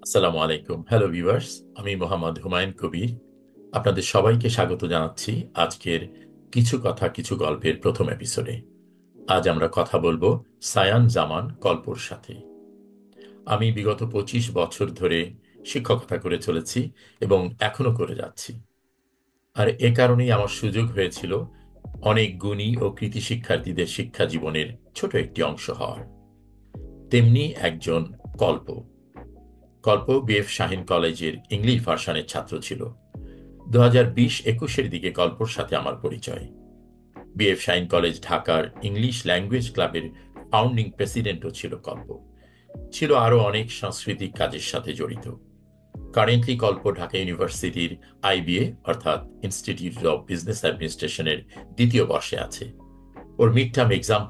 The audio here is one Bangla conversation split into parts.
আসসালামু আলাইকুম। হ্যালো ভিউয়ার্স, আমি মোহাম্মদ হুমায়ুন কবির। আপনাদের সবাইকে স্বাগত জানাচ্ছি আজকের কিছু কথা কিছু গল্পের প্রথম এপিসোডে। আজ আমরা কথা বলবো সায়ান জামান কল্পর সাথে। আমি বিগত 25 বছর ধরে শিক্ষকতা করে চলেছি এবং এখনো করে যাচ্ছি। আর এ কারণেই আমার সুযোগ হয়েছিল অনেক গুণী ও কৃতি শিক্ষার্থীদের শিক্ষা জীবনের ছোট একটি অংশ হওয়ার। তেমনি একজন কল্প কল্প বিএফ শাহীন কলেজের ইংলিশ ভার্সনের ছাত্র ছিল। 2020-21 দিকে কল্পর সাথে আমার পরিচয়। বিএফ শাহীন কলেজ ঢাকার ইংলিশ ল্যাঙ্গুয়েজ ক্লাবের ফাউন্ডিং প্রেসিডেন্টও ছিল কল্প। ছিল আরও অনেক সাংস্কৃতিক কাজের সাথে জড়িত। কারেন্টলি কল্প ঢাকা ইউনিভার্সিটির আইবিএ অর্থাৎ ইনস্টিটিউট অব বিজনেস অ্যাডমিনিস্ট্রেশনের দ্বিতীয় বর্ষে আছে। ওর মিড টার্ম এক্সাম।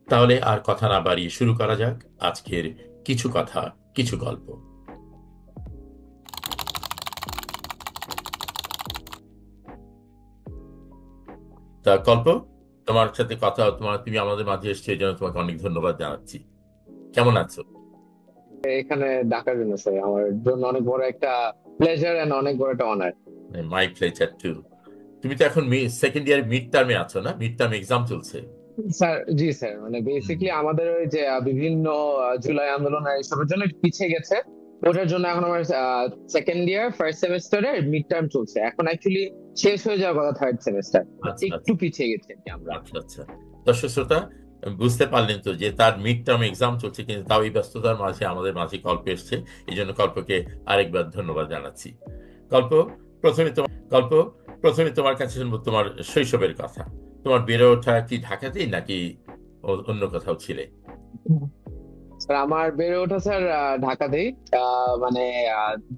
তাহলে আর কথা না বাড়িয়ে শুরু করা যাক আজকের কিছু কথা কিছু গল্প। তা কল্প, তোমার সাথে কথা, তুমি আমাদের মাঝে এসছো, এই জন্য তোমাকে অনেক ধন্যবাদ জানাচ্ছি। কেমন আছো? এখানে ডাকার জন্য স্যার আমার জন্য অনেক বড় একটা প্লেজার এন্ড অনেক বড় একটা অনার। My pleasure to. তুমি তো এখন সেকেন্ড ইয়ার মিড টার্মে আছো না? মিড টার্ম এক্সাম চলছে। স্যার জি স্যার, মানে হুম। বেসিক্যালি আমাদের ওই যে বিভিন্ন জুলাই আন্দোলন আর এসবের জন্য একটু পিছিয়ে গেছে। ওটার জন্য এখন আমার সেকেন্ড ইয়ার ফার্স্ট সেমিস্টারের মিড টার্ম চলছে, এখন অ্যাকচুয়ালি শেষ হয়ে যাওয়ার কথা থার্ড সেমিস্টার। আচ্ছা একটু আচ্ছা পিছিয়ে গেছে আর কি আমরা। আচ্ছা আচ্ছা। দর্শক শ্রোতা, বুঝতে পারলেন তো যে তার মিড টার্ম এক্সাম চলছে, কিন্তু তাও এই ব্যস্ততার মাঝে আমাদের মাঝে কল্প এসছে। এই জন্য কল্পকে আরেকবার ধন্যবাদ জানাচ্ছি। কল্প, কল্প, প্রথমে তোমার কাছে শুনবো তোমার শৈশবের কথা। তোমার বেড়ে ওঠা কি ঢাকাতেই নাকি অন্য কোথাও ছিলে? স্যার আমার বেড়ে ওঠা স্যার ঢাকাতেই। মানে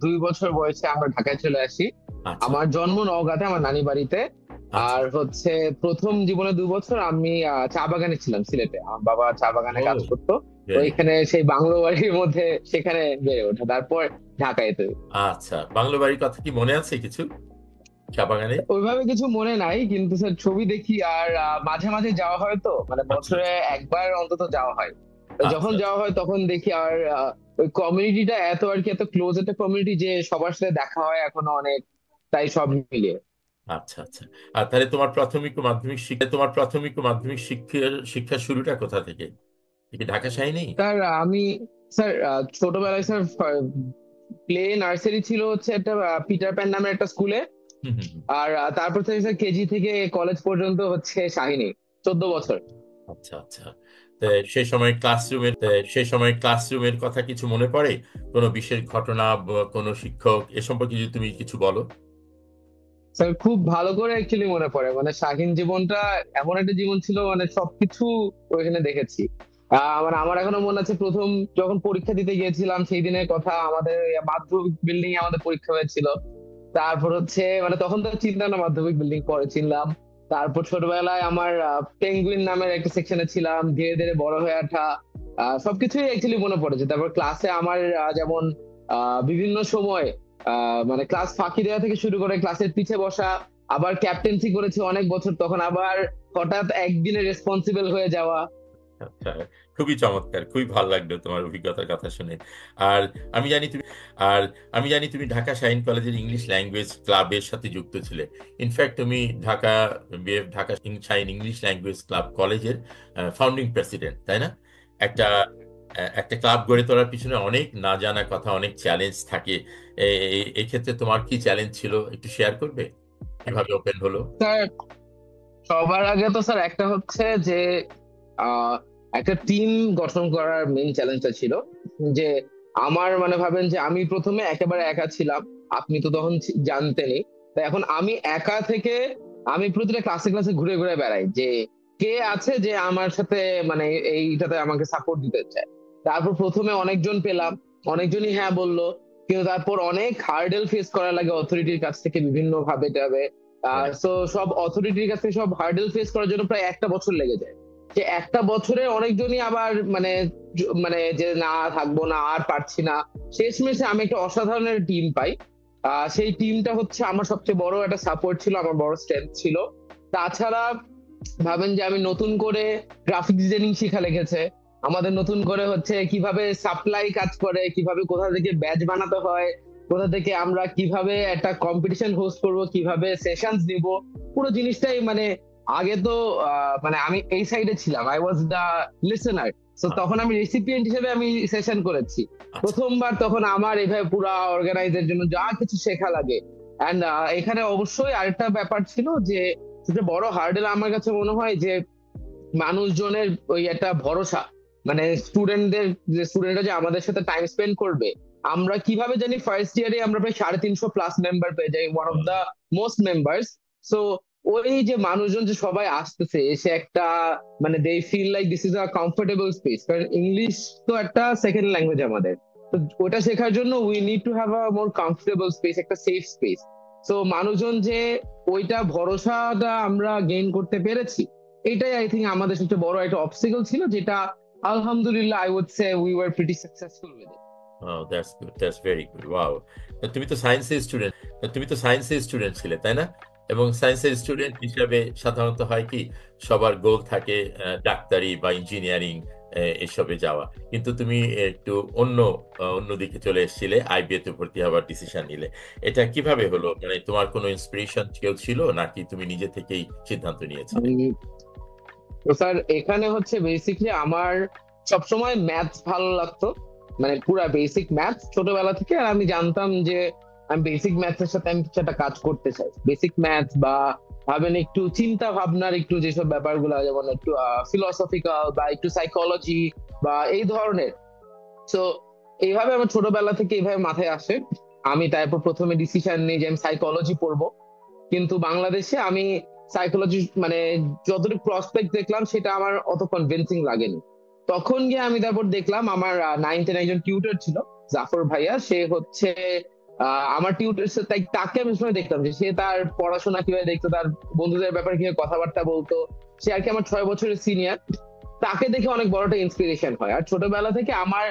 2 বছর বয়সে আমরা ঢাকায় চলে আসি। আচ্ছা আমার জন্ম নওগাঁতে, আমার নানি বাড়িতে। আচ্ছা। আর হচ্ছে প্রথম জীবনে 2 বছর আমি চা বাগানে ছিলাম সিলেটে, আমার বাবা চা বাগানে ও, কাজ করতো। তো ভেরি গুড। এখানে সেই বাংলো বাড়ির মধ্যে সেখানে বেড়ে ওঠা, তারপর ঢাকায় তো। আচ্ছা, বাংলো বাড়ির কথা কি মনে আছে কিছু, চা বাগানে? ওইভাবে কিছু মনে নাই, কিন্তু স্যার ছবি দেখি আর মাঝে মাঝে যাওয়া হয়, তো মানে আচ্ছা বছরে আচ্ছা একবার অন্তত যাওয়া হয়। তো যখন আচ্ছা আচ্ছা যাওয়া হয় তখন দেখি আর ওই কমিউনিটিটা এত আর কি, এত ক্লোজ একটা কমিউনিটি যে সবার সাথে দেখা হয় এখনো অনেক, তাই সব মিলিয়ে। আচ্ছা আচ্ছা। আর তাহলে তোমার প্রাথমিক ও মাধ্যমিক শিক্ষা শিক্ষা শুরুটা কোথা থেকে? কি ঢাকা শাহী নেই? স্যার আমি স্যার ছোটবেলায় স্যার প্লে নার্সারি ছিল হচ্ছে একটা পিটার প্যান নামের একটা স্কুলে। হুম হুম হুম। আর তারপর থেকে স্যার কেজি থেকে কলেজ পর্যন্ত হচ্ছে শাহিনী, 14 বছর। আচ্ছা আচ্ছা। তো সেই সময় ক্লাসরুমের কথা কিছু মনে পড়ে? কোনো বিশেষ ঘটনা বা কোনো শিক্ষক এ সম্পর্কে যদি তুমি কিছু বলো। স্যার খুব ভালো করে অ্যাকচুয়ালি মনে পড়ে, মানে স্বাধীন জীবনটা এমন একটা জীবন ছিল, মানে সবকিছু ওইখানে দেখেছি। মানে আমার এখনো মনে আছে প্রথম যখন পরীক্ষা দিতে গিয়েছিলাম সেই দিনের কথা, আমাদের মাধ্যমিক বিল্ডিং এ আমাদের পরীক্ষা হয়েছিল। তারপর হচ্ছে মানে তখন তো চিনতাম না, মাধ্যমিক বিল্ডিং পরে চিনলাম। তারপর ছোটবেলায় আমার পেঙ্গুইন নামের একটা সেকশনে ছিলাম, ধীরে ধীরে বড় হয়ে ওঠা, সবকিছুই অ্যাকচুয়ালি মনে পড়েছে। তারপর ক্লাসে আমার যেমন বিভিন্ন সময় মানে ক্লাস ফাঁকি দেওয়া থেকে শুরু করে ক্লাসের পিছে বসা, আবার ক্যাপ্টেন্সি করেছি অনেক বছর, তখন আবার হঠাৎ একদিনে রেসপন্সিবল হয়ে যাওয়া। আচ্ছা, খুবই চমৎকার, খুবই ভালো লাগলো তোমার অভিজ্ঞতার কথা শুনে। আর আমি জানি তুমি আর আমি জানি তুমি ঢাকা শাহীন কলেজের ইংলিশ ল্যাঙ্গুয়েজ ক্লাবের সাথে যুক্ত ছিলে। ইনফ্যাক্ট তুমি Dhaka BF Dhaka Shaheen English language club কলেজের ফাউন্ডিং প্রেসিডেন্ট, তাই না? একটা একটা ক্লাব গড়ে তোলার পিছনে অনেক না জানা কথা, অনেক চ্যালেঞ্জ থাকে। এই ক্ষেত্রে তোমার কি চ্যালেঞ্জ ছিল একটু শেয়ার করবে? কিভাবে ওপেন হলো? স্যার সবার আগে তো স্যার একটা হচ্ছে যে আহ, একটা টিম গঠন করার মেইন চ্যালেঞ্জটা ছিল। যে আমার মানে ভাবেন যে আমি প্রথমে একেবারে একা ছিলাম, আপনি তো তখন জানতেনই। তো এখন আমি একা থেকে আমি প্রতিটা ক্লাসে ক্লাসে ঘুরে ঘুরে বেড়াই যে কে আছে যে আমার সাথে মানে এইটাতে আমাকে সাপোর্ট দিতে চায়। তারপর প্রথমে অনেকজন পেলাম, অনেকজনই হ্যাঁ বললো, কিন্তু তারপর অনেক হার্ডেল ফেস করা লাগে অথরিটির কাছ থেকে বিভিন্ন ভাবে টাবে। তো সব অথরিটির কাছে সব হার্ডেল ফেস করার জন্য প্রায় একটা বছর লেগে যায়। যে একটা বছরে অনেকজনই আবার মানে মানে যে না থাকবো না আর পারছি না। শেষমেশে আমি একটা অসাধারণের টিম পাই। সেই টিমটা হচ্ছে আমার সবচেয়ে বড় একটা সাপোর্ট ছিল, আমার বড় স্ট্রেংথ ছিল। তাছাড়া ভাবেন যে আমি নতুন করে গ্রাফিক ডিজাইনিং শেখা লেগেছে, আমাদের নতুন করে হচ্ছে কিভাবে সাপ্লাই কাজ করে, কিভাবে কোথা থেকে ব্যাচ বানাতে হয়, কোথা থেকে আমরা কিভাবে একটা কম্পিটিশন হোস্ট করব, কিভাবে সেশনস নিব, পুরো জিনিসটাই মানে আগে তো মানে আমি এই সাইডে ছিলাম, আই ওয়াজ দা লিসেনার। তো আ- তখন আমি রেসিপিয়েন্ট হিসেবে আমি সেশন করেছি আচ্ছা। প্রথমবার, তখন আমার এভাবে পুরা অর্গানাইজের জন্য যা কিছু শেখা লাগে। অ্যান্ড এখানে অবশ্যই আরেকটা ব্যাপার ছিল যে সবচেয়ে বড় হার্ডেল আমার কাছে মনে হয় যে মানুষজনের ওই একটা ভরসা, মানে স্টুডেন্টদের, যে স্টুডেন্টরা যে আমাদের সাথে টাইম স্পেন্ড করবে। আমরা কিভাবে জানি ফার্স্ট ইয়ারে আমরা প্রায় 350 প্লাস মেম্বার পেয়ে যাই, one of the most members. So ওই যে মানুষজন যে সবাই আসতেছে, এসে একটা মানে they feel like this is a comfortable space, কারণ ইংলিশ তো একটা সেকেন্ড ল্যাঙ্গুয়েজ আমাদের। তো ওটা শেখার জন্য we need to have a more comfortable space, একটা সেফ স্পেস। তো মানুষজন যে ওইটা ভরসাটা আমরা গেইন করতে পেরেছি, এটাই আই থিঙ্ক আমাদের সবচেয়ে বড় একটা অবস্টিকল ছিল, যেটা আলহামদুলিল্লাহ I would say we were pretty successful with it. That's good, that's very good, wow. তুমি তো সায়েন্সের স্টুডেন্ট, তুমি তো সায়েন্সের স্টুডেন্ট ছিলে, তাই না? এবং সায়েন্সের স্টুডেন্ট হিসেবে সাধারণত হয় কি, সবার গোল থাকে ডাক্তারি বা ইঞ্জিনিয়ারিং এসবে যাওয়া। কিন্তু তুমি একটু অন্য অন্যদিকে চলে এসেছিলে, আইবিএ তে ভর্তি হওয়ার ডিসিশন নিলে। এটা কিভাবে হলো? মানে তোমার কোনো ইন্সপিরেশন কেউ ছিল, নাকি তুমি নিজে থেকেই সিদ্ধান্ত নিয়েছিলে? তো স্যার এখানে হচ্ছে বেসিকলি আমার সবসময় ম্যাথস ভালো লাগতো, মানে পুরা বেসিক ম্যাথস ছোটবেলা থেকে। আর আমি জানতাম যে আমি বেসিক ম্যাথস এর সাথে আমি কিছু একটা কাজ করতে চাই, বেসিক ম্যাথস বা ভাবেন একটু চিন্তা ভাবনার একটু যেসব ব্যাপারগুলো, যেমন একটু ফিলোসফিক্যাল বা একটু সাইকোলজি বা এই ধরনের। তো এইভাবে আমার ছোটবেলা থেকে এইভাবে মাথায় আসে। আমি তারপর প্রথমে ডিসিশন নিই যে আমি সাইকোলজি পড়বো। কিন্তু বাংলাদেশে আমি সাইকোলজি মানে যতটুকু প্রসপেক্ট দেখলাম সেটা আমার অত কনভিন্সিং লাগেনি। তখন গিয়ে আমি তারপর দেখলাম আমার 9 10 একজন টিউটর ছিল, জাফর ভাইয়া। সে হচ্ছে আমার টিউটর, তাই তাকে আমি সময় দেখতাম যে সে তার পড়াশোনা কিভাবে দেখতো, তার বন্ধুদের ব্যাপারে কিভাবে কথাবার্তা বলতো। সে আর কি আমার 6 বছরের সিনিয়র। তাকে দেখে অনেক বড় একটা ইন্সপিরেশন হয়। আর ছোটবেলা থেকে আমার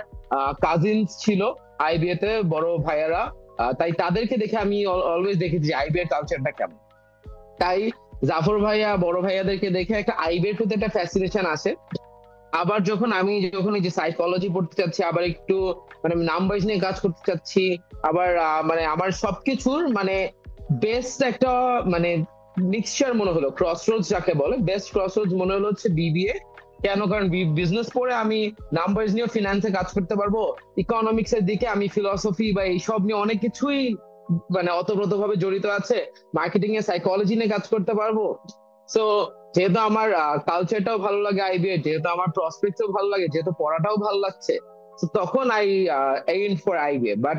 কাজিনস ছিল আইবিএ তে, বড় ভাইয়ারা। তাই তাদেরকে দেখে আমি অলওয়েজ দেখেছি যে আইবিএ কালচারটা কেমন। তাই জাফর ভাইয়া, বড় ভাইয়াদেরকে দেখে একটা আইবিএর প্রতি একটা ফ্যাসিনেশন আসে। আবার যখন এই যে সাইকোলজি পড়তে চাচ্ছি, আবার একটু মানে নাম্বারস নিয়ে কাজ করতে চাচ্ছি, আবার মানে আমার সবকিছুর মানে বেস্ট একটা মানে মিক্সচার মনে হলো, ক্রসরোডস যাকে বলে, বেস্ট ক্রসরোডস মনে হলো হচ্ছে বিবিএ। কেন? কারণ বিজনেস পড়ে আমি নাম্বারস নিয়ে ফিনান্সে কাজ করতে পারবো, ইকোনমিক্স এর দিকে আমি ফিলসফি বা এইসব নিয়ে অনেক কিছুই মানে অতপ্রত ভাবে জড়িত আছে, মার্কেটিং এ সাইকোলজি নিয়ে কাজ করতে পারবো। সো যেহেতু আমার কালচারটাও ভালো লাগে আইবিএ, যেহেতু আমার প্রসপেক্টও ভালো লাগে, যেহেতু পড়াটাও ভালো লাগছে, তো তখন I aim for IBA. But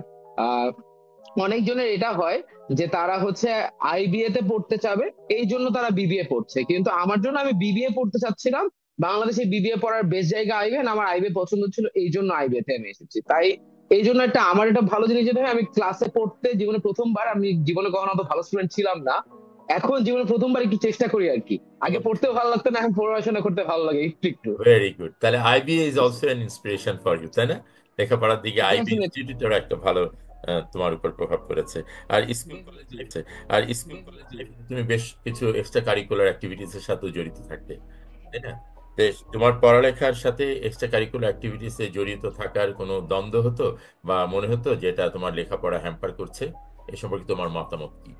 অনেকজনের এটা হয় যে তারা হচ্ছে আইবিএ তে পড়তে চাবে, এই জন্য তারা বিবিএ পড়ছে। কিন্তু আমার জন্য, আমি বিবিএ পড়তে চাচ্ছিলাম, বাংলাদেশে বিবিএ পড়ার বেস্ট জায়গা আইবিএ, আমার আইবিএ পছন্দ ছিল, এই জন্য আইবিএ তে আমি এসেছি। তাই এই জন্য একটা আমার একটা ভালো জিনিস যেটা হয়, আমি ক্লাসে পড়তে জীবনে প্রথমবার, আমি জীবনে কখনো অত ভালো স্টুডেন্ট ছিলাম না, এখন জীবনে প্রথমবার একটু চেষ্টা করি আর কি। আগে পড়তেও ভালো লাগতো না, এখন পড়াশোনা করতে ভালো লাগে একটু একটু। Very good. তাহলে IBA is also an inspiration for you, তাই না? লেখাপড়ার দিকে আইবি ডেফিনেটলি। ইনস্টিটিউটের একটা ভালো তোমার উপর প্রভাব পড়েছে। আর স্কুল কলেজ লাইফে, তুমি বেশ কিছু এক্সট্রা কারিকুলার অ্যাক্টিভিটিস এর সাথে জড়িত থাকতে, তাই না? বেশ, তোমার পড়ালেখার সাথে এক্সট্রা কারিকুলার অ্যাক্টিভিটিস এ জড়িত থাকার কোনো দ্বন্দ্ব হতো, বা মনে হতো যে এটা তোমার লেখাপড়া হ্যাম্পার করছে? এ সম্পর্কে তোমার মতামত কি,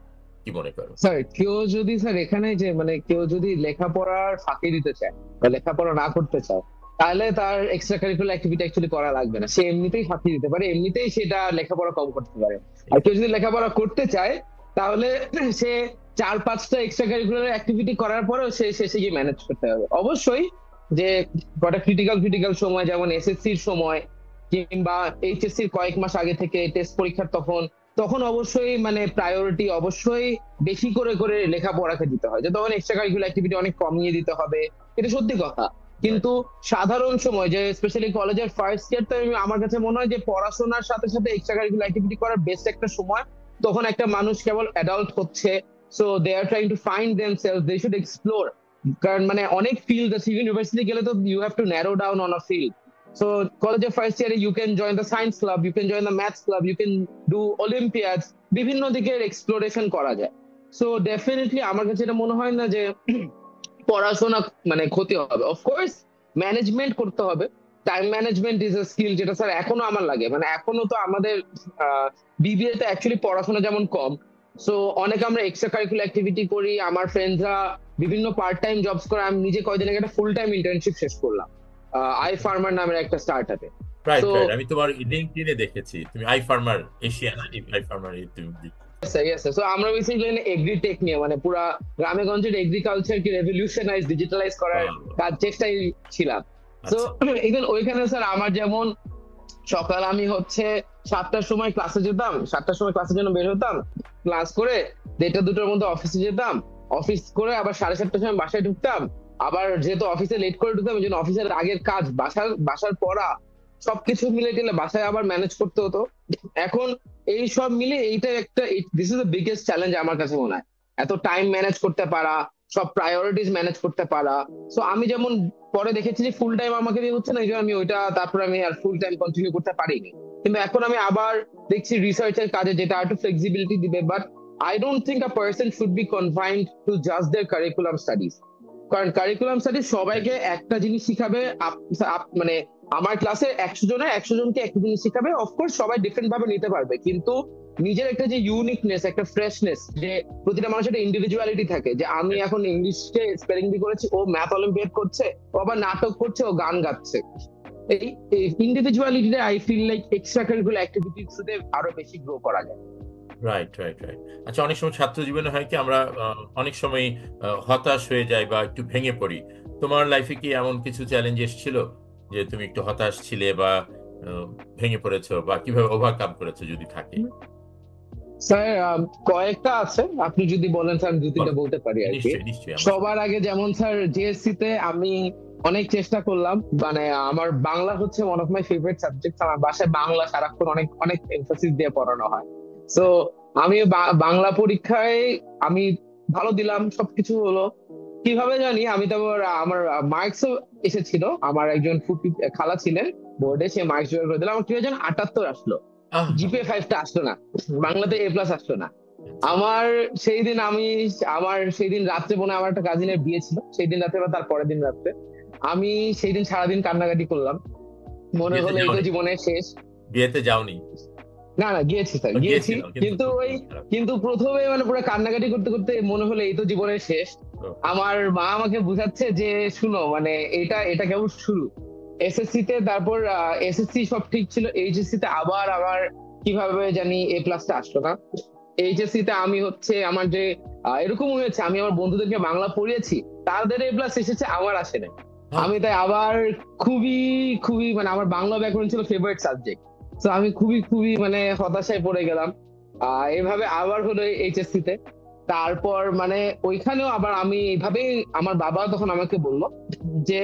কি মনে করো? স্যার কেউ যদি, স্যার এখানে যে মানে কেউ যদি লেখাপড়ার ফাঁকি দিতে চায় বা লেখাপড়া না করতে চায়, তাহলে তার এক্সট্রা কারিকুলার অ্যাক্টিভিটি অ্যাকচুয়ালি করা লাগবে না, সে এমনিতেই ফাঁকি দিতে পারে, এমনিতেই সেটা লেখাপড়া কম করতে পারে। আর কেউ যদি লেখাপড়া করতে চায়, তাহলে সে 4 5টা এক্সট্রা কারিকুলার অ্যাক্টিভিটি করার পরেও সে শেষে গিয়ে ম্যানেজ করতে হবে। অবশ্যই যে কটা ক্রিটিক্যাল ক্রিটিক্যাল সময়, যেমন এসএসসির সময় কিংবা এইচএসসির কয়েক মাস আগে থেকে টেস্ট পরীক্ষার, তখন তখন অবশ্যই মানে প্রায়োরিটি অবশ্যই বেশি করে করে লেখাপড়াকে দিতে হয়, যে তখন এক্সট্রা কারিকুলার অ্যাক্টিভিটি অনেক কমিয়ে দিতে হবে, এটা সত্যি কথা। কিন্তু সাধারণ সময়, যে স্পেশালি কলেজের ফার্স্ট ইয়ার, তো আমার কাছে মনে হয় যে পড়াশোনার সাথে সাথে এক্সট্রা কারিকুলার অ্যাক্টিভিটি করার বেস্ট একটা সময়। তখন একটা মানুষ কেবল অ্যাডাল্ট হচ্ছে, so they are trying to find themselves, they should explore. কারণ মানে অনেক ফিল্ড আছে, ইউনিভার্সিটি গেলে তো you have to narrow down on a field. So college first year you can join the science club, you can join the maths club, you can do olympiads, বিভিন্ন দিকের এক্সপ্লোরেশন করা যায়। সো ডেফিনেটলি আমার কাছে এটা মনে হয় না যে পড়াশোনা মানে ক্ষতি হবে। অফকোর্স ম্যানেজমেন্ট করতে হবে, time management is a skill, যেটা স্যার এখনো আমার লাগে। মানে এখনো তো আমাদের বিবিএ তে অ্যাকচুয়ালি পড়াশোনা যেমন কম, সো অনেক আমরা এক্সট্রা কারিকুলার অ্যাক্টিভিটি করি, আমার ফ্রেন্ডসরা বিভিন্ন পার্ট টাইম জবস করে। আমি নিজে কয়দিন আগে একটা ফুল টাইম ইন্টার্নশিপ শেষ করলাম আই ফার্মার নামের একটা স্টার্ট আপে। রাইট সো রাইট, আমি তোমার লিঙ্কডইনে দেখেছি তুমি আই ফার্মার এশিয়া না, আই ফার্মার তুমি সো আমরা বেসিক্যালি এগ্রিটেক নিয়ে, মানে পুরা গ্রামে গঞ্জের এগ্রিকালচার কি রেভলিউশনাইজ ডিজিটালাইজ করার বাহ, বাহ। কাজ চেষ্টায় ছিলাম। সো আচ্ছা ইভেন ওইখানে স্যার আমার যেমন সকাল আমি হচ্ছে 7টার সময় ক্লাসে যেতাম, 7টার সময় ক্লাসের জন্য বের হতাম, ক্লাস করে 1টা 2টার মধ্যে অফিসে যেতাম, অফিস করে আবার 7:30টার সময় বাসায় ঢুকতাম। আবার যেহেতু অফিসে লেট করে ঢুকতাম, এই জন্য অফিসের আগের কাজ, বাসার বাসার পড়া, সবকিছু মিলে টেলে বাসায় আবার ম্যানেজ করতে হতো। এখন এই সব মিলে এইটা একটা, this is the biggest challenge আমার কাছে মনে হয়, এত টাইম ম্যানেজ করতে পারা, সব প্রায়োরিটিস ম্যানেজ করতে পারা। সো আমি যেমন পরে দেখেছি যে ফুল টাইম আমাকে দিয়ে হচ্ছে না, এই জন্য আমি ওইটা তারপর আমি আর ফুল টাইম কন্টিনিউ করতে পারিনি। কিন্তু এখন আমি আবার দেখছি রিসার্চের কাজে যেটা একটু ফ্লেক্সিবিলিটি দিবে, but I don't think a person should be confined to just their curriculum studies. কারণ কারিকুলাম স্টাডিজ সবাইকে একটা জিনিস শিখাবে। মানে আমার ক্লাসে 100 জনের 100 জনকে একটা জিনিস শিখাবে, অফকোর্স সবাই ডিফারেন্ট ভাবে নিতে পারবে, কিন্তু নিজের একটা যে ইউনিকনেস, একটা ফ্রেশনেস, যে প্রতিটা মানুষের একটা ইন্ডিভিজুয়ালিটি থাকে, যে আমি এখন ইংলিশে স্পেলিং বি করেছি, ও ম্যাথ অলিম্পিয়াড করছে, ও আবার নাটক করছে, ও গান গাচ্ছে। এই ইন্ডিভিজুয়ালিটিটা I feel like extra curricular activities থ্রুতে আরো বেশি গ্রো করা যায়। Right right right. আচ্ছা, অনেক সময় ছাত্র জীবনে হয় কি আমরা অনেক সময় হতাশ হয়ে যাই বা একটু ভেঙে পড়ি। তোমার লাইফে কি এমন কিছু চ্যালেঞ্জ এসেছিল যে তুমি একটু হতাশ ছিলে বা ভেঙে পড়েছো, বা কিভাবে ওভারকাম করেছো যদি থাকে? স্যার কয়েকটা আছে, আপনি যদি বলেন স্যার আমি 2-3টা বলো। বলতে পারি আর কি। নিশ্চয়ই নিশ্চয়ই, আমরা শুনবো। সবার আগে যেমন স্যার জেএসসি তে আমি অনেক চেষ্টা করলাম, মানে আমার বাংলা হচ্ছে one of my favourite subject. আমার বাসায় বাংলা সারাক্ষণ অনেক অনেক এমফাসিস দিয়ে পড়ানো হয়। সো আমি বাংলা পরীক্ষায় আমি ভালো দিলাম, সবকিছু হলো। কিভাবে জানি, আমি তারপর আমার মার্কসও এসেছিল, আমার একজন ফুপি খালা ছিলেন বোর্ডে, সে মার্কস জোগাড় করে দিলাম, আমার কি হয়েছে 78 আসলো, আহা। জিপিএ 5টা আসলো না, বাংলাতে A+ আসলো না। আচ্ছা আমার সেই দিন আমি আমার সেই দিন রাত্রে মনে হয় আমার একটা কাজিনের বিয়ে ছিল, সেই দিন রাতে বা তার পরের দিন রাত্রে আমি সেই দিন সারাদিন কান্নাকাটি করলাম, মনে বিয়েতে হলো এই তো যাওনি? জীবনের শেষ। বিয়েতে যাওনি? না না, গিয়েছি স্যার, গিয়েছি। গিয়েছিল কিন্তু কিন্তু খুব ওই, খারাপ। কিন্তু প্রথমে মানে পুরো কান্নাকাটি করতে করতে মনে হলো এই তো জীবনের শেষ। ওহো। আমার মা আমাকে বুঝাচ্ছে যে শুনো, মানে এটা এটা কেবল শুরু। এসএসসি তে তারপর এসএসসি সব ঠিক ছিল, এইচএসসি তে আবার আমার কিভাবে জানি A+টা আসলো না। এইচএসসি তে আমি হচ্ছে আমার যে এরকম হয়েছে, আমি আমার বন্ধুদেরকে বাংলা পড়িয়েছি, তাদের A+ এসেছে, আমার আসে নাই। আহ, আমি তাই আবার খুবই খুবই মানে আমার বাংলা ব্যাকরণ ছিল ফেভারিট সাবজেক্ট, তো আমি খুবই খুবই মানে হতাশায় পড়ে গেলাম। এভাবে আবার হলো এইচএসসি তে। তারপর মানে ওইখানেও আবার আমি এইভাবে, আমার বাবা তখন আমাকে বললো যে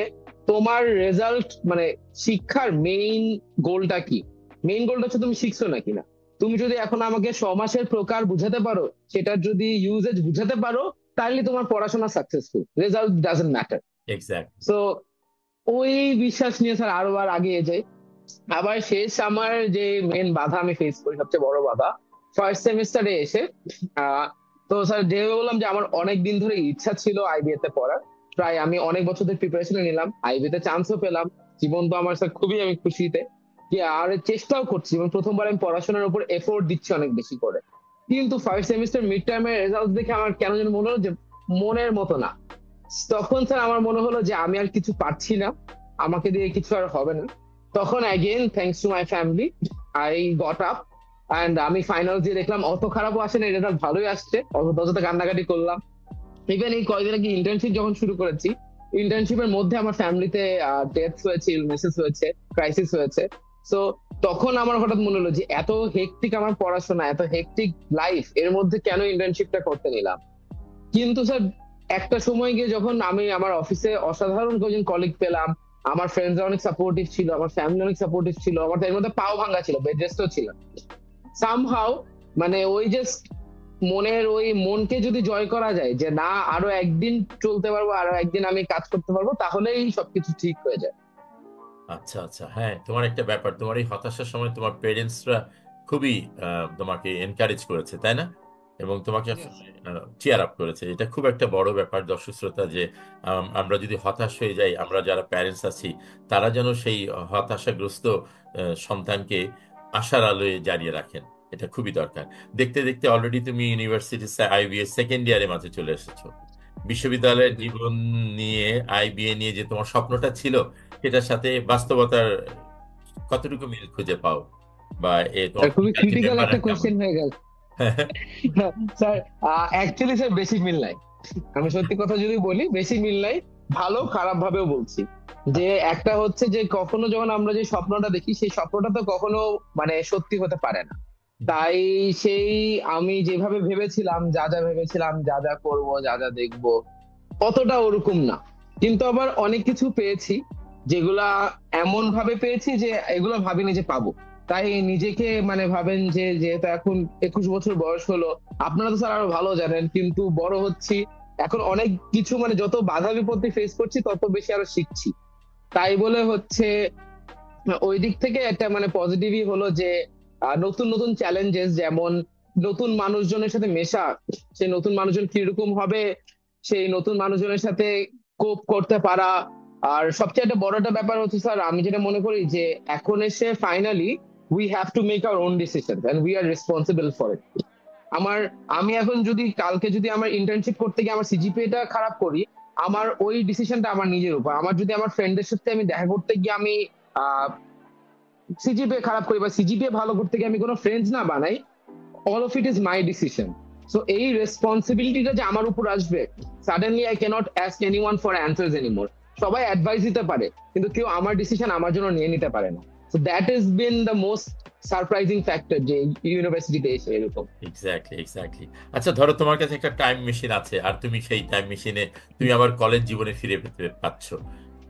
তোমার রেজাল্ট মানে শিক্ষার মেইন গোলটা কি, মেইন গোলটা হচ্ছে তুমি শিখছো নাকি না। তুমি যদি এখন আমাকে সমাসের প্রকার বুঝাতে পারো, সেটার যদি ইউজেজ বুঝাতে পারো, তাহলে তোমার পড়াশোনা successful, result doesn't matter. Exact. So ওই বিশ্বাস নিয়ে স্যার আরো বার আগিয়ে যাই। আবার শেষ আমার যে মেন বাধা আমি ফেস করি, সবচেয়ে বড় বাধা ফার্স্ট সেমিস্টারে এসে, আহ, তো স্যার যেভাবে বললাম যে আমার অনেক দিন ধরে ইচ্ছা ছিল আইবিএ তে পড়ার, প্রায় আমি অনেক বছর ধরে প্রিপারেশন নিলাম, আইবিএ তে চান্সও পেলাম। জীবন তো আমার স্যার খুবই আমি খুশিতে, যে আর চেষ্টাও করছি, এবং প্রথমবার আমি পড়াশোনার উপর এফোর্ট দিচ্ছি অনেক বেশি করে। কিন্তু ফার্স্ট সেমিস্টার মিড টার্মের রেজাল্ট দেখে আমার কেন যেন মনে হলো যে মনের মতো না। তখন স্যার আমার মনে হলো যে আমি আর কিছু পারছি না, আমাকে দিয়ে কিছু আর হবে না। তখন again thanks to my family, I got up and আমি ফাইনাল দিয়ে দেখলাম অত খারাপও আসে না, রেজাল্ট ভালোই আসছে, অযথা কান্নাকাটি করলাম। ইভেন এই কয়দিন আগে ইন্টার্নশিপ যখন শুরু করেছি, ইন্টার্নশিপের মধ্যে আমার ফ্যামিলিতে ডেথ হয়েছে, ইলনেসেস হয়েছে, ক্রাইসিস হয়েছে। সো তখন আমার হঠাৎ মনে হলো যে এত হেক্টিক আমার পড়াশোনা, এত হেক্টিক লাইফ, এর মধ্যে কেন ইন্টার্নশিপটা করতে নিলাম। কিন্তু স্যার একটা সময় গিয়ে যখন আমি আমার অফিসে অসাধারণ কয়েকজন কলিগ পেলাম, আমার ফ্রেন্ডসরা অনেক সাপোর্টিভ ছিল, আমার ফ্যামিলি অনেক সাপোর্টিভ ছিল, আমার তো এর মধ্যে পাও ভাঙা ছিল, বেড রেস্টও ছিল। সামহাউ মানে ওই যে মনের ওই মনকে যদি জয় করা যায় যে না, আরো একদিন চলতে পারবো, আরো একদিন আমি কাজ করতে পারবো, তাহলেই সবকিছু ঠিক হয়ে যায়। আচ্ছা আচ্ছা, হ্যাঁ, তোমার একটা ব্যাপার, তোমার এই হতাশার সময় তোমার পেরেন্টসরা খুবই তোমাকে এনকারেজ করেছে, তাই না? এবং তোমাকে Yes. আসলে চেয়ার আপ করেছে। এটা খুব একটা বড় ব্যাপার, দর্শক শ্রোতা, যে আমরা যদি হতাশ হয়ে যাই, আমরা যারা প্যারেন্টস আছি, তারা যেন সেই হতাশাগ্রস্ত সন্তানকে আশার আলোয় জ্বালিয়ে রাখেন। এটা খুবই দরকার। দেখতে দেখতে অলরেডি তুমি ইউনিভার্সিটি আইবিএ সেকেন্ড ইয়ারের মাঝে চলে এসেছো। বিশ্ববিদ্যালয়ের জি। জীবন নিয়ে, আইবিএ নিয়ে যে তোমার স্বপ্নটা ছিল, সেটার সাথে বাস্তবতার কতটুকু মিল খুঁজে পাও? বা তোমার স্যার খুবই ফ্যাকাল্টি ক্রিটিক্যাল মেম্বাররা একটা কেমন? কোশ্চেন হয়ে গেল। স্যার অ্যাকচুয়ালি স্যার বেশি মিল নাই। আমি সত্যি কথা যদি বলি, বেশি মিল নাই। ভালো খারাপ ভাবেও বলছি। যে একটা হচ্ছে যে কখনো যখন আমরা যে স্বপ্নটা দেখি, সেই স্বপ্নটা তো কখনো মানে সত্যি হতে পারে না। তাই সেই আমি যেভাবে ভেবেছিলাম, যা যা ভেবেছিলাম, যা যা করব, যা যা দেখব, অতটা ওরকম না। কিন্তু আবার অনেক কিছু পেয়েছি, যেগুলা এমন ভাবে পেয়েছি যে এগুলো ভাবিনি যে পাবো। তাই নিজেকে মানে ভাবেন যে যেহেতু এখন 21 বছর বয়স হলো, আপনারা তো স্যার আরো ভালো জানেন, কিন্তু বড় হচ্ছি, এখন অনেক কিছু মানে যত বাধা বিপত্তি ফেস করছি তত বেশি আরো শিখছি। তাই বলে হচ্ছে ওই দিক থেকে একটা মানে পজিটিভই হলো যে নতুন নতুন চ্যালেঞ্জেস, যেমন নতুন মানুষজনের সাথে মেশা, সেই নতুন মানুষজন কিরকম হবে, সেই নতুন মানুষজনের সাথে কোপ করতে পারা। আর সবচেয়ে একটা বড় একটা ব্যাপার হচ্ছে স্যার, আমি যেটা মনে করি যে এখন এসে finally we have to make our own decision and we are responsible for it. আমার আমি এখন যদি কালকে যদি আমার ইন্টার্নশিপ করতে গিয়ে আমার সিজিপিএটা খারাপ করি, আমার ওই ডিসিশনটা আমার নিজের উপর। আমার যদি আমার ফ্রেন্ডের সাথে আমি দেখা করতে গিয়ে আমি সিজিপিএ খারাপ করি বা সিজিপিএ ভালো করতে গিয়ে আমি কোনো ফ্রেন্ডস না বানাই, all of it is my decision. So এই রেসপন্সিবিলিটিটা যে আমার উপর আসবে, suddenly I can't ask anyone for answers anymore. সবাই অ্যাডভাইস দিতে পারে, কিন্তু কেউ আমার ডিসিশন আমার জন্য নিয়ে নিতে পারে না। So that is been the most surprising factor যে ইউনিভার্সিটিতে এসে এরকম। Exactly, exactly. আচ্ছা, ধরো তোমার কাছে একটা টাইম মেশিন আছে, আর তুমি সেই টাইম মেশিনে তুমি আবার কলেজ জীবনে ফিরে পেতে পাচ্ছ।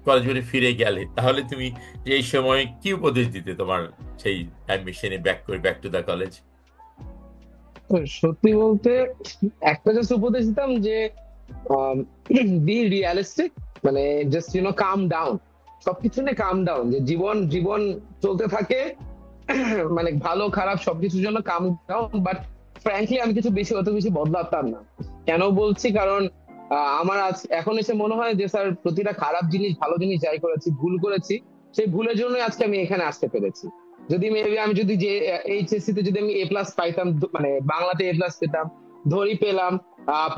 কলেজ জীবনে ফিরে গেলে তাহলে তুমি এই সময় কি উপদেশ দিতে তোমার সেই টাইম মেশিনে ব্যাক করে, ব্যাক টু দ্য কলেজ? তো সত্যি বলতে একটা জাস্ট উপদেশ দিতাম যে বি রিয়ালিস্টিক, মানে জাস্ট কাম ডাউন। সবকিছু নিয়ে কাম ডাউন, যে জীবন জীবন চলতে থাকে। মানে ভালো খারাপ সবকিছুর জন্য কাম ডাউন, বাট ফ্র্যাঙ্কলি আমি কিছু বেশি অত বেশি বদলাতাম না। কেন বলছি, কারণ আমার আজ এখন এসে মনে হয় যে স্যার প্রতিটা খারাপ জিনিস ভালো জিনিস যাই করেছি, ভুল করেছি, সেই ভুলের জন্য আজকে আমি এখানে আসতে পেরেছি। যদি মেবি আমি যদি যে এইচএসসি তে যদি আমি এ প্লাস পাইতাম, মানে বাংলাতে এ প্লাস পেতাম, ধরি পেলাম,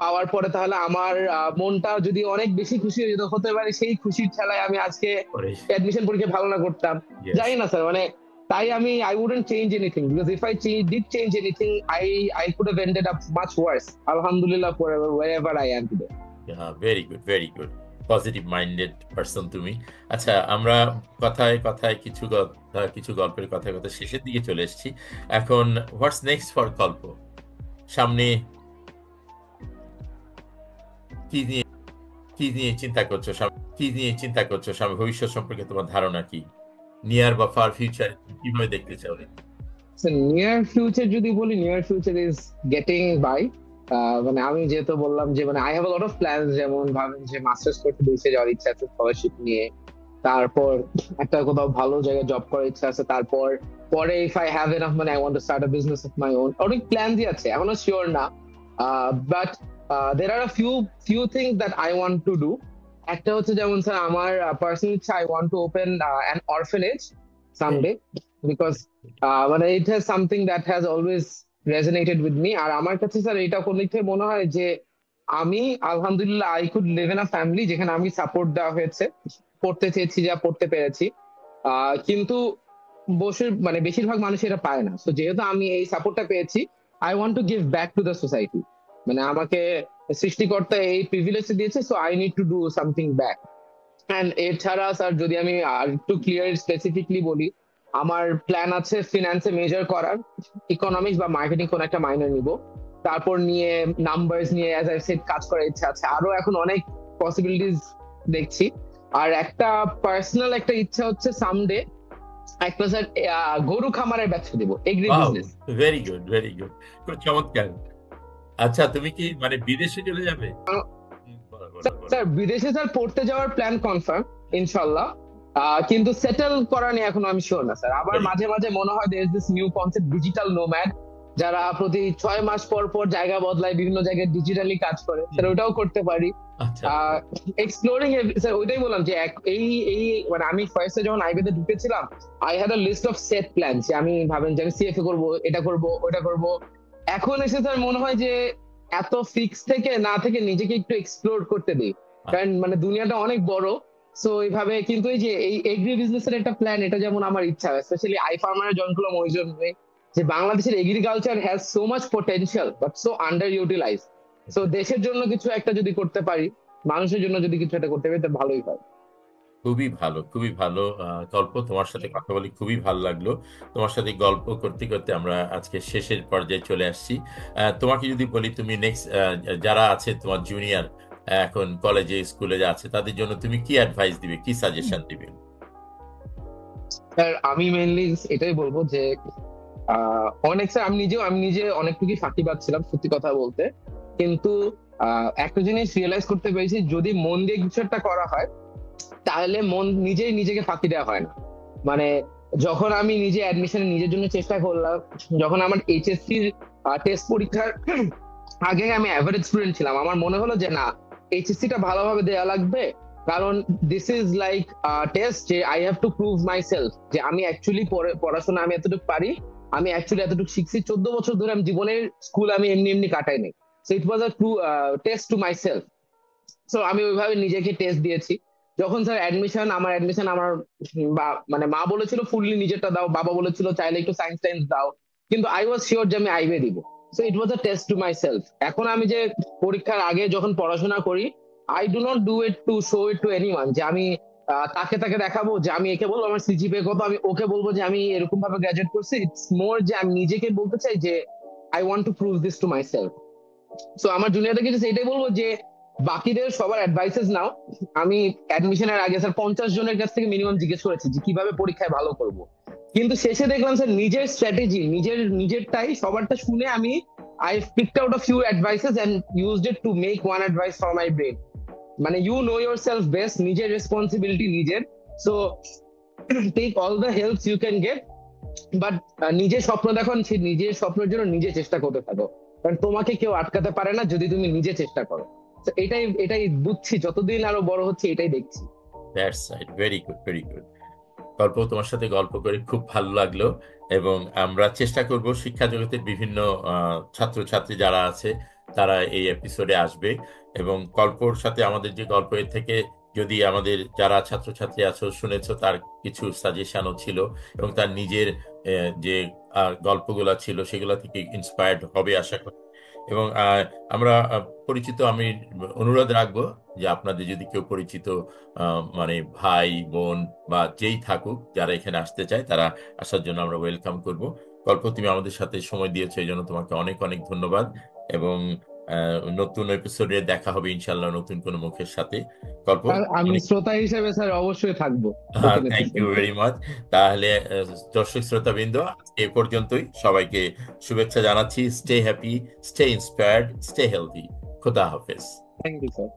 পাওয়ার পরে তাহলে আমার মনটা যদি অনেক বেশি খুশি হয়ে যেত, হতে পারে সেই খুশির ঠেলায় আমি আজকে করে। অ্যাডমিশন পরীক্ষা ভালো না করতাম। ইয়েস। জানি না স্যার, মানে তাই আমি I wouldn't change anything, because if I did change anything, I could have ended up much worse. আলহামদুলিল্লাহ for wherever I am today. Very good, very good. Positive minded person তুমি। আচ্ছা, আমরা কথায় কথায় কিছু কথা, কিছু গল্পের কথায় কথা শেষের দিকে চলে এসেছি। এখন হোয়াটস নেক্সট ফর গল্প? সামনে কি নিয়ে, কি নিয়ে চিন্তা করছো? কি নিয়ে চিন্তা করছো? সামনে ভবিষ্যৎ সম্পর্কে তোমার ধারণা কি? নিয়ার বা ফার ফিউচার কিভাবে দেখতে চাও? নিয়ার ফিউচার যদি বলি, near future is getting by. মানে আমি যেহেতু বললাম যে মানে I have lot of plan, যেমন ভাবেন যে মাস্টার্স করতে দেশে যাওয়ার ইচ্ছা আছে স্কলারশিপ নিয়ে। তারপর একটা কোথাও ভালো জায়গায় জব করার ইচ্ছা আছে। তারপর পরে ইফ আই হ্যাভ এনাফ মানে I want to start a business of my own. অনেক প্ল্যানই আছে, এখনো শিওর না। But there are a few things that I want to do. একটা হচ্ছে যেমন স্যার আমার পার্সোনাল ইচ্ছা, I want to open an orphanage someday, because মানে it has something that has always resonated with me. আর আমার কাছে স্যার এটা কোন দিক থেকে মনে হয় যে আমি আলহামদুলিল্লাহ I could live in a family যেখানে আমি সাপোর্ট দেওয়া হয়েছে, পড়তে চেয়েছি যা পড়তে পেরেছি। কিন্তু বসে মানে বেশিরভাগ মানুষ এটা পায় না। তো যেহেতু আমি এই সাপোর্টটা পেয়েছি, I want to give back to the society. মানে আমাকে সৃষ্টিকর্তা এই প্রিভিলেজ দিয়েছে, so I need to do something back. And এছাড়া স্যার যদি আমি আর একটু ক্লিয়ার স্পেসিফিকলি বলি, আমার প্ল্যান আছে ফিনান্সে মেজর করার, ইকোনমিক্স বা মার্কেটিং কোন একটা মাইনর নিব। তারপর নিয়ে নাম্বারস নিয়ে অ্যাজ আই সেড কাজ করার ইচ্ছা আছে। আরো এখন অনেক পসিবিলিটিস দেখছি। আর একটা পার্সোনাল একটা ইচ্ছা হচ্ছে সামডে একটা স্যার গরু খামারের ব্যবসা দিব, agri wow, business. Very good, very good. খুব চমৎকার। আচ্ছা, তুমি কি মানে বিদেশে চলে যাবে? বলো, বলো, বলো। স্যার বিদেশে স্যার পড়তে যাওয়ার প্ল্যান কনফার্ম ইনশাল্লাহ। কিন্তু সেটেল করা নিয়ে এখনো আমি শিওর না স্যার। আবার ভেরি মাঝে মাঝে মনে হয় there is this new concept digital nomad. যারা প্রতি 6 মাস পর পর জায়গা বদলায়, বিভিন্ন জায়গায় ডিজিটালি কাজ করে, হুম, স্যার ওটাও করতে পারি। আচ্ছা। এক্সপ্লোরিং, স্যার ওইটাই বললাম যে এই এই মানে আমি ফার্স্টে যখন আইবিতে ঢুকেছিলাম, I had a list of set plan, যে আমি ভাবেন যে আমি সিএফএ করবো, এটা করব, ওটা করব। এখন এসে স্যার মনে হয় যে এত ফিক্স থেকে না থেকে নিজেকে একটু এক্সপ্লোর করতে দিই, কারণ মানে দুনিয়াটা অনেক বড়। সো এইভাবে কিন্তু এই যে এই এগ্রি বিজনেস এর একটা প্ল্যান, এটা যেমন আমার ইচ্ছা, স্পেশালি আই ফার্মারে জয়েন করলাম ওই জন্যই, যে বাংলাদেশের agriculture has so much potential but so under utilize. So দেশের জন্য কিছু একটা যদি করতে পারি, মানুষের জন্য যদি কিছু একটা করতে পারি, তো ভালোই হয়। খুবই ভালো, খুবই ভালো। গল্প, তোমার সাথে কথা বলে খুবই ভালো লাগলো। তোমার সাথে গল্প করতে করতে আমরা আজকে শেষের পর্যায়ে চলে আসছি। তোমাকে যদি বলি, তুমি নেক্সট যারা আছে তোমার জুনিয়র, এখন কলেজে স্কুলে যা আছে, তাদের জন্য তুমি কি অ্যাডভাইস দিবে, কি সাজেশন দিবে? স্যার আমি মেইনলি এটাই বলবো যে অনেক স্যার আমি নিজে অনেকটুকু ফাঁকিবাজ ছিলাম সত্যি কথা বলতে, কিন্তু একটা জিনিস রিয়েলাইজ করতে পেরেছি, যদি মন দিয়ে কিছু একটা করা হয়, তাহলে মন নিজেই নিজেকে ফাঁকি দেওয়া হয় না। মানে যখন আমি নিজে অ্যাডমিশনে নিজের জন্য চেষ্টা করলাম, যখন আমার এইচএসসি টেস্ট পরীক্ষার আগে আমি অ্যাভারেজ স্টুডেন্ট ছিলাম, আমার মনে হলো যে না, এইচএসসি টা ভালোভাবে দেওয়া লাগবে, কারণ দিস ইজ লাইক টেস্ট, যে I have to prove my self যে আমি অ্যাকচুয়ালি পড়াশোনা আমি এতটুকু পারি, আমি অ্যাকচুয়ালি এতটুকু শিখছি। 14 বছর ধরে আমি জীবনের স্কুল আমি এমনি এমনি কাটাইনি। So it was a true test to myself. So আমি ওইভাবে নিজেকে টেস্ট দিয়েছি। যখন স্যার অ্যাডমিশন আমার মানে মা বলেছিল ফুললি নিজেরটা দাও, বাবা বলেছিল চাইলে একটু সায়েন্স টাইন্স দাও, কিন্তু আই ওয়াজ শিওর যে আমি আইবে দিব। So it was a test to my self. এখন আমি যে পরীক্ষার আগে যখন পড়াশোনা করি, I do not do it to show it two anyone, যে আমি তাকে তাকে দেখাবো, যে আমি একে বলবো আমার সিজিপিএ কত, আমি ওকে বলবো যে আমি এরকম ভাবে গ্রাজুয়েট করছি। ইটস মোর যে আমি নিজেকে বলতে চাই যে I want to prove this two myself. So আমার জুনিয়রদেরকে just এটাই বলবো যে বাকিদের সবার অ্যাডভাইসেস নাও। আমি অ্যাডমিশনের আগে স্যার 50 জনের কাছ থেকে মিনিমাম জিজ্ঞেস করেছি যে কিভাবে পরীক্ষায় ভালো করব, কিন্তু শেষে দেখলাম স্যার নিজের স্ট্র্যাটেজি, নিজেরটাই সবারটা শুনে আমি I picked out a few advices and used it to make one advice for my brain. মানে you know yourself best, নিজের রেসপন্সিবিলিটি নিজের। So take all the helps you can get, but নিজের স্বপ্ন দেখো, সেই নিজের স্বপ্নের জন্য নিজে চেষ্টা করতে থাকো, কারণ তোমাকে কেউ আটকাতে পারে না যদি তুমি নিজে চেষ্টা করো। তো এটাই বুঝছি, যতদিন আরো বড় হচ্ছে এটাই দেখছি। That's right, very good, very good. গল্প, তোমার সাথে গল্প করে খুব ভালো লাগলো। এবং আমরা চেষ্টা করব শিক্ষা জগতের বিভিন্ন ছাত্রছাত্রী যারা আছে, তারা এই এপিসোডে আসবে। এবং গল্পর সাথে আমাদের যে গল্প, এর থেকে যদি আমাদের যারা ছাত্রছাত্রী আছো শুনেছো, তার কিছু সাজেশনও ছিল, এবং তার নিজের যে গল্পগুলা ছিল সেগুলা থেকে ইন্সপায়ার্ড হবে আশা করি। এবং আমরা পরিচিত, আমি অনুরোধ রাখবো যে আপনাদের যদি কেউ পরিচিত মানে ভাই বোন বা যেই থাকুক, যারা এখানে আসতে চায়, তারা আসার জন্য আমরা ওয়েলকাম করব। গল্প, তুমি আমাদের সাথে সময় দিয়েছো, এই জন্য তোমাকে অনেক অনেক ধন্যবাদ। এবং নতুন এপিসোডে দেখা হবে ইনশাল্লাহ নতুন কোনো মুখের সাথে। গল্প, আর আমি অনেক শ্রোতা হিসেবে স্যার অবশ্যই থাকবো নতুন থ্যাংক ইউ এপিসোডে। Very much. তাহলে দর্শক শ্রোতাবৃন্দ, এ পর্যন্তই। সবাইকে শুভেচ্ছা জানাচ্ছি। Stay happy, stay inspired, stay healthy. খোদা হাফেজ। Thank you sir.